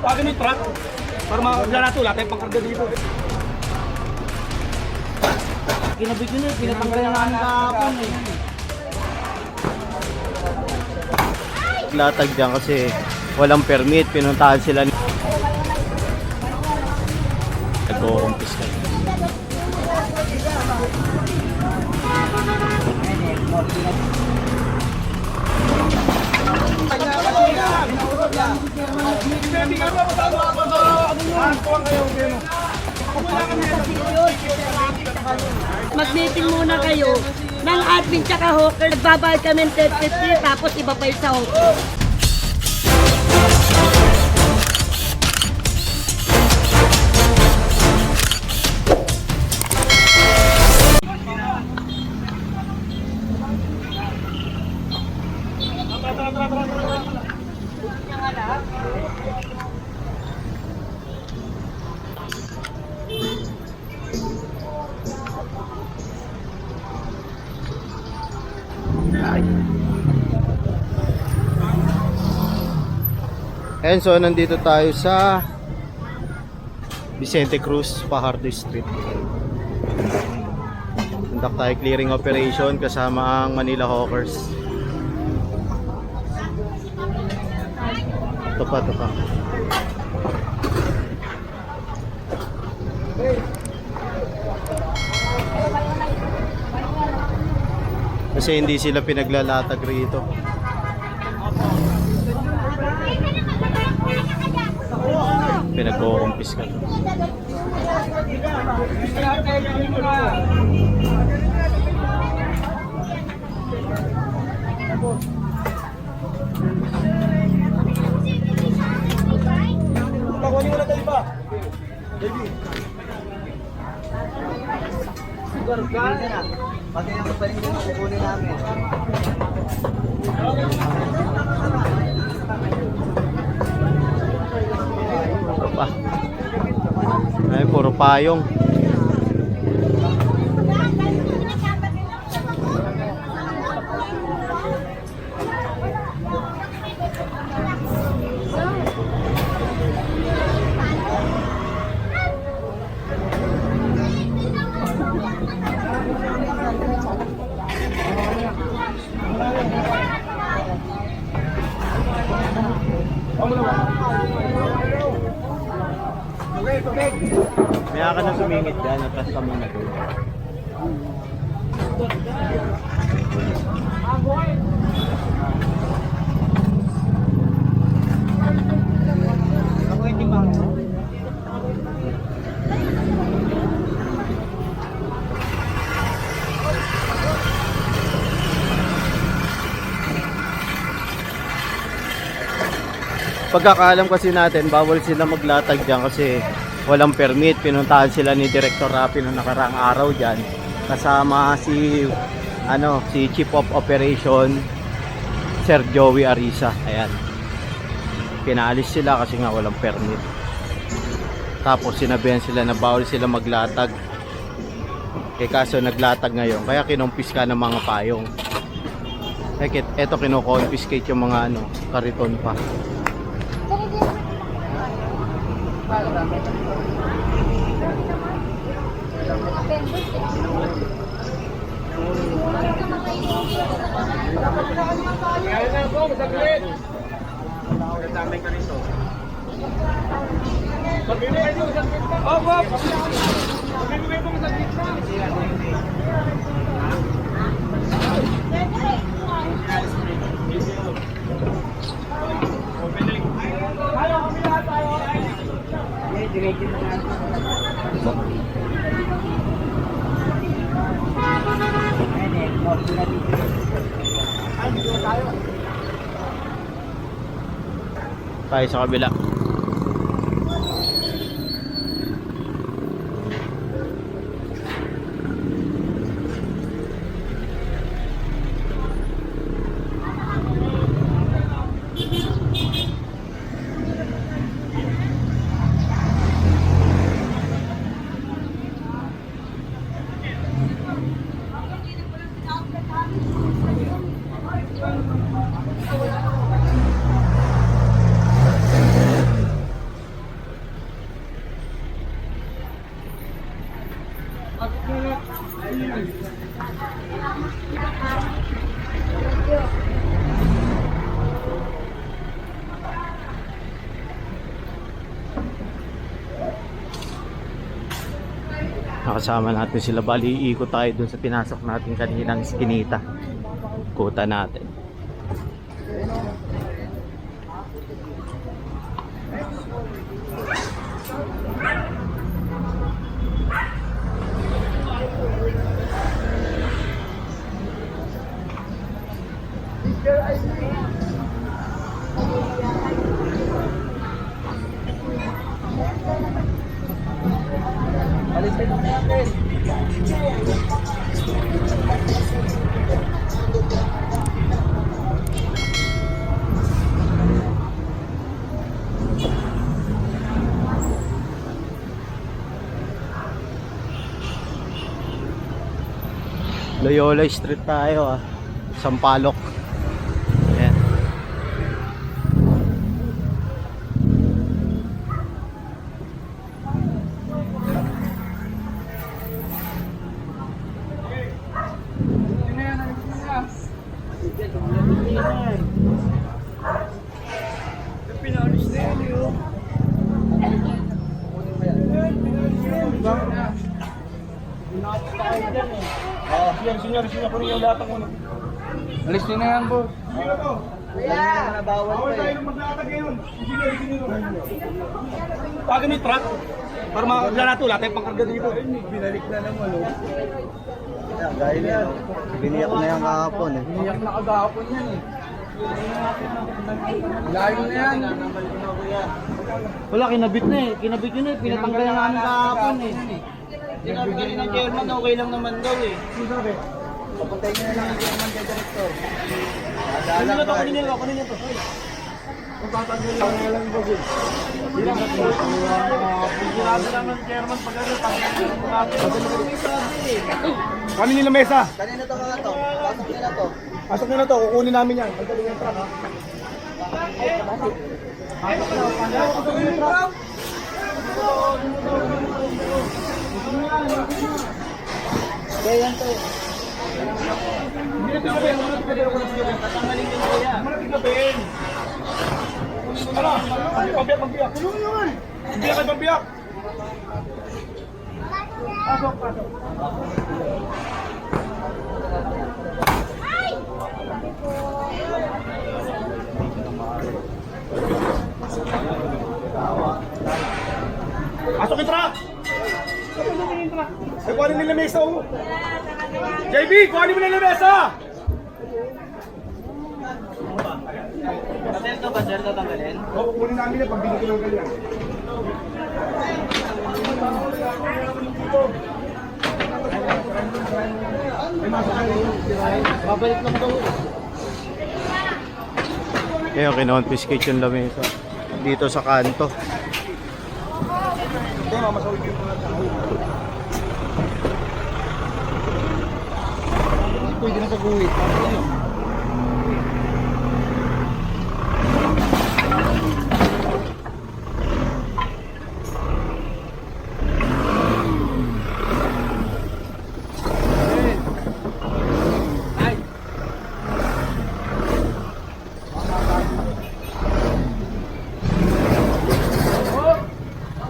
Pagin yung truck. Para makakagla na ito. Lahat tayong pangkarga dito. Kinabit yun eh. Pinatanggal na namin kahapon eh. Latag dyan kasi walang permit. Pinuntahan sila. Nag-uumpis ka. Mag-meeting muna kayo ng admin tsaka hawker. Nagbabayad kami ng 10.50 tapos iba pa yung sa hawker. And so nandito tayo sa Vicente Cruz, Fajardo Street. Conduct tayo clearing operation kasama ang Manila Hawkers. Ito pa. Kasi hindi sila pinaglalatag rito. Pinag-uumpis ka. Pagwali mo na tayo pa. Baby. Siguro ka na. Pati ang kapalit mo kukunin namin. Pa. Ay, puro payong. May ka na sumingit dyan, natas ka muna doon. Ako yung timang. Pagkakaalam kasi natin, bawal sila maglatag dyan kasi walang permit. Pinuntahan sila ni Director Rapi noong nakaraang araw dyan. Kasama si Chief of Operation, Sir Joey Arisa. Ayan. Pinaalis sila kasi nga walang permit. Tapos sinabihan sila na bawal sila maglatag. Kaso naglatag ngayon. Kaya kinumpis ka ng mga payong. Eto kino-confiscate yung mga kariton pa. Kaya na po, masaglit. Magdamay ka nito. Magbibigay mo, masaglit pa. Opo! Magbibigay mo, masaglit pa. Tayo sa kabila. Nakasama natin sila. Bali, iikot tayo dun sa pinasok natin kaninang iskinita. Kuta natin. Loyola Street tayo Sampaloc. Ayan. Senior, ko rin yung lahat ng uno. Alis nyo na yan, boss. Bawal tayo maglatag ngayon. Pagod may truck. Para maglalatu, lahat tayong pangkarga dito. Binalik na naman, Dahil yan. Biniyak na yan kahapon Biniyak na kagahapon yan Layo na yan. Wala, kinabit na Kinabit yun Pinatanggal na namin kahapon Tinatanggal ng chairman, okay lang naman daw Sabi? Papuntayin nyo na lang ang chairman kay director. Kunin nyo to. Magtatanggal lang nga lang, boss. Sigurado lang ng chairman pag ano, Kunin nila mesa. Kanina to mga to. Pasok nila to. Pasok nyo na to, kukunin namin yan. Ang galing yung truck, ha? Kaya yan to. Hindi na tigabin. Tatanggalin din kuya. Hindi na tigabin. Tara, pambiyak. Pambiyak ay pambiyak. Pasok. Pasok yung truck! Ay, kuhanin nila mesa, JB, kuhanin mo nila mesa! Hotel to ba sir, tatanggalin? Oo, kunin namin na pagbili ko ng ganyan. Babalik lang daw. Kaya kinonfiscate yung lamesa dito sa kanto. Hindi, mamasawid yung mga tao. Pwede na sa guhit.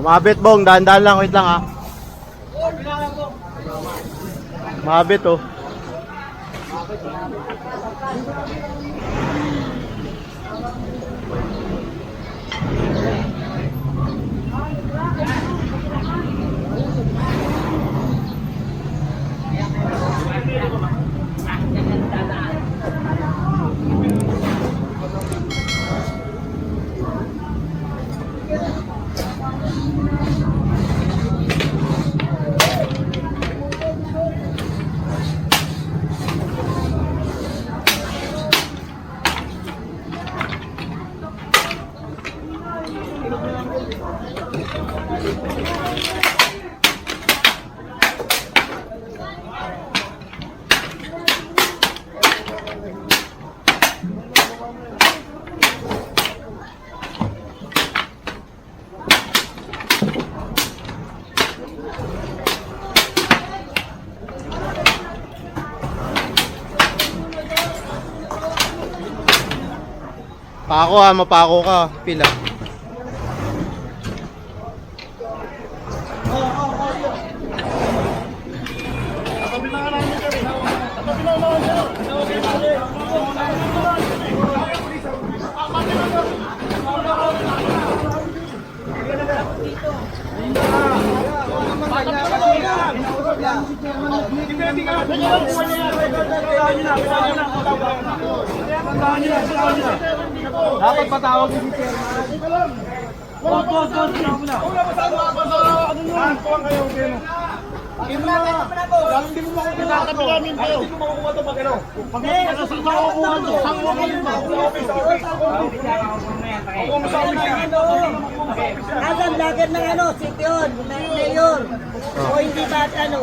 Mabit bong, dahan-dahan lang, wait lang ha. Mabit oh. Pako ha, mapako ka. Pila. Dapat patawag si chairman. Asan lager ng ano, City Hall, Mayor. O hindi ba Ano?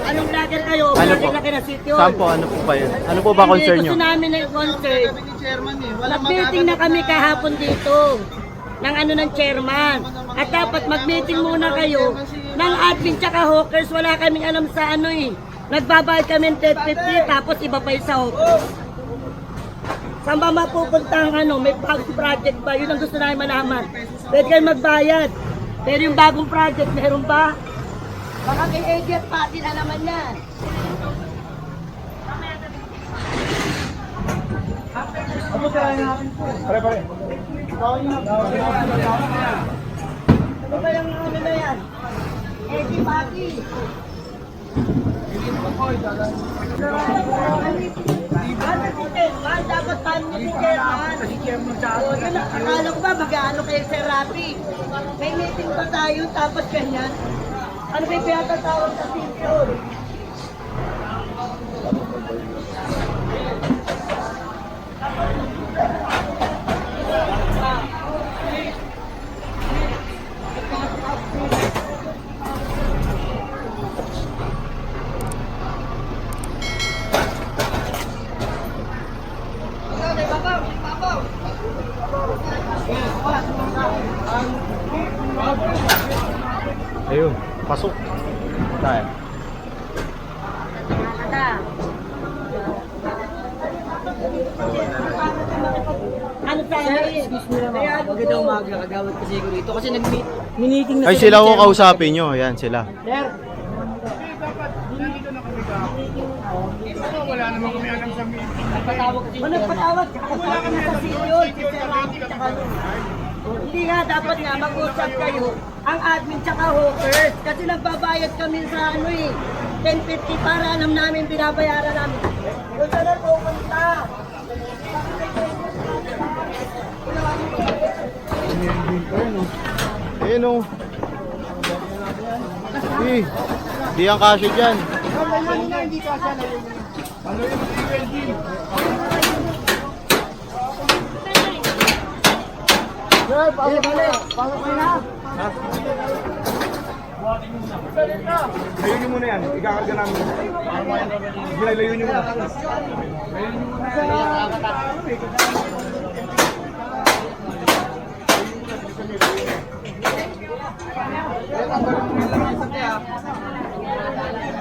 anong lager kayo? Ano Lager po? na kayo ng City Hall. Saan po? Ano po ba yun? Ano po ba concern nyo? Gusto namin na yung concern. Mag-meeting na kami kahapon dito ng ng chairman. At dapat mag-meeting muna kayo ng admin tsaka hawkers. Wala kaming alam sa Nagbabayad kami ng 1050 tapos iba pa yung sa hawkers. Saan ba mapupunta ang may bagong project ba? Yun ang gusto namin malaman. Pwede kayo magbayad. Pero yung bagong project, meron ba? Baka kay agent pati na naman yan. Pare. Ano ba yung na yan? Agent pati. Dapat paano ni chairman? Akala ko ba mag-ano kayo sa Rappi? May meeting pa tayo tapos ganyan? Ano ba yung pinatatawag sa City Hall? Ayun, pasok. Tayo. Ano tayo? Excuse me naman. Magandang umaga, kagawad kasi ko dito. Kasi nag-meeting na Ay, sila ko kausapin nyo. Ayan, sila. Sir, Wala naman kami alam sa meeting. patawag kasi Ano patawag? Kasama na sa City Hall. Kasi Rappi tsaka Hindi nga, dapat nga mag-usap kayo ang admin tsaka hawkers. Kasi nagbabayad kami sa 1050 para alam namin binabayaran namin. Kung saan na pupunta? Ayun o. Di ang kasya dyan. Layunin nyo muna yan. Ikakarga namin. Layunin nyo muna.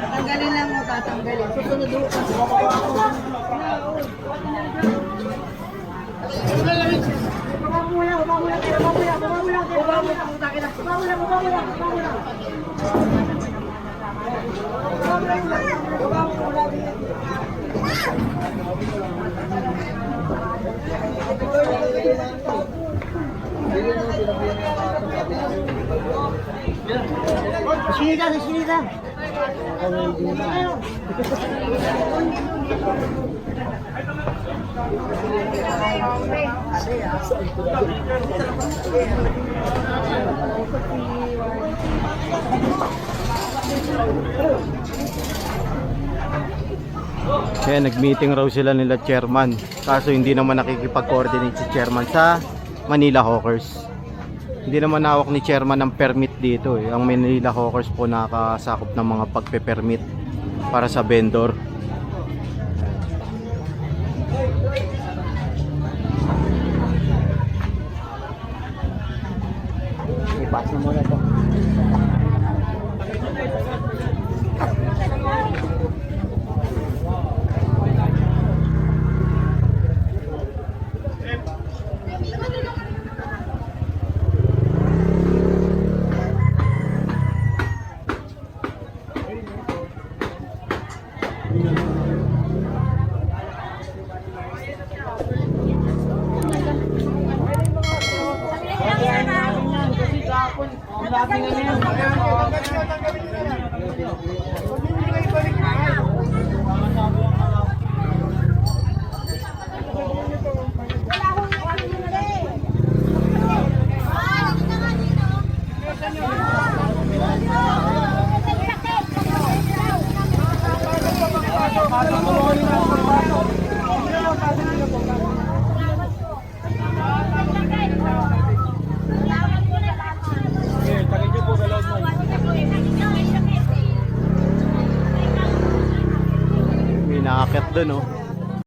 tatanggalin lang mo, tatanggalin. Susunod mo. Sinigang. Kaya nag-meeting raw sila nila chairman. Kaso hindi naman nakikipag-coordinate si chairman sa Manila Hawkers. Hindi naman hawak ni chairman ng permit dito eh. Ang Manila Hawkers po nakasakop ng mga pagpe-permit para sa vendor. I-pass mo muna ito. May nakakit doon, oh.